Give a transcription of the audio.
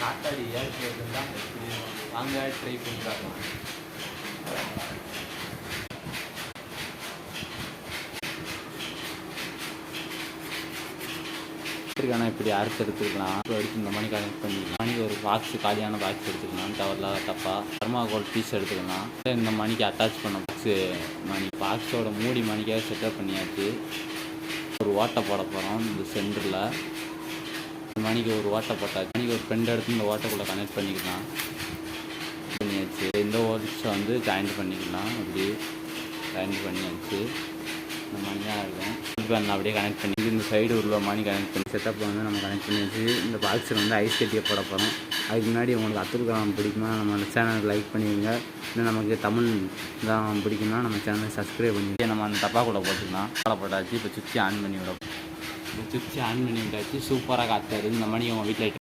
காத்தாடி ஏர் கேட்டுருந்தா வாங்க ட்ரை பண்ணுறாங்க. இருக்கானா இப்படி அறுத்து எடுத்துக்கலாம். எடுத்து இந்த மணி கனெக்ட் பண்ணிக்கலாம். மணிக்கு ஒரு பாக்ஸ் காலியான பாக்ஸ் எடுத்துக்கலாம். டவரில் தப்பா தெர்மாகோல் பீஸ் எடுத்துக்கலாம். இந்த மணிக்கு அட்டாச் பண்ண பாக்ஸோட மூடி மணிக்காக செட்டப் பண்ணியாச்சு. ஒரு ஓட்டை போட போகிறோம் இந்த சென்டரில். மணிக்கு ஒரு ஓட்டை போட்டாச்சு. மணிக்கு ஒரு பெண்ட் எடுத்து இந்த ஓட்டைக்குள்ளே கனெக்ட் பண்ணிக்கலாம். பண்ணியாச்சு. இந்த ஓட்ஸை வந்து ஜாயிண்ட் பண்ணிக்கலாம். அப்படி ஜாயிண்ட் பண்ணியாச்சு. இந்த மணி தான் இருக்கும். பேன் அப்படியே கனெக்ட் பண்ணி இந்த சைடு உள்ள மணி கனெக்ட் பண்ணி செட்டப் வந்து நம்ம கனெக்ட் பண்ணியாச்சு. இந்த பாக்ஸில் வந்து ஐஸ் கட்டியை போட போகிறோம். அதுக்கு முன்னாடி உங்களுக்கு அப்துல் கலாம் பிடிக்குமா நம்ம சேனல் லைக் பண்ணிடுங்க. இன்னும் நமக்கு தமிழ் தான் பிடிக்கும்னா நம்ம சேனலை சப்ஸ்கிரைப் பண்ணி நம்ம அந்த டப்பாக்குள்ளே போட்டுக்கலாம். போட்டாச்சு. இப்போ சுவிட்சை ஆன் பண்ணி விட சுவிட்சை ஆன் பண்ணி விட்டாச்சு. சூப்பராக காத்தாரு. இந்த மணி உங்கள் வீட்டில்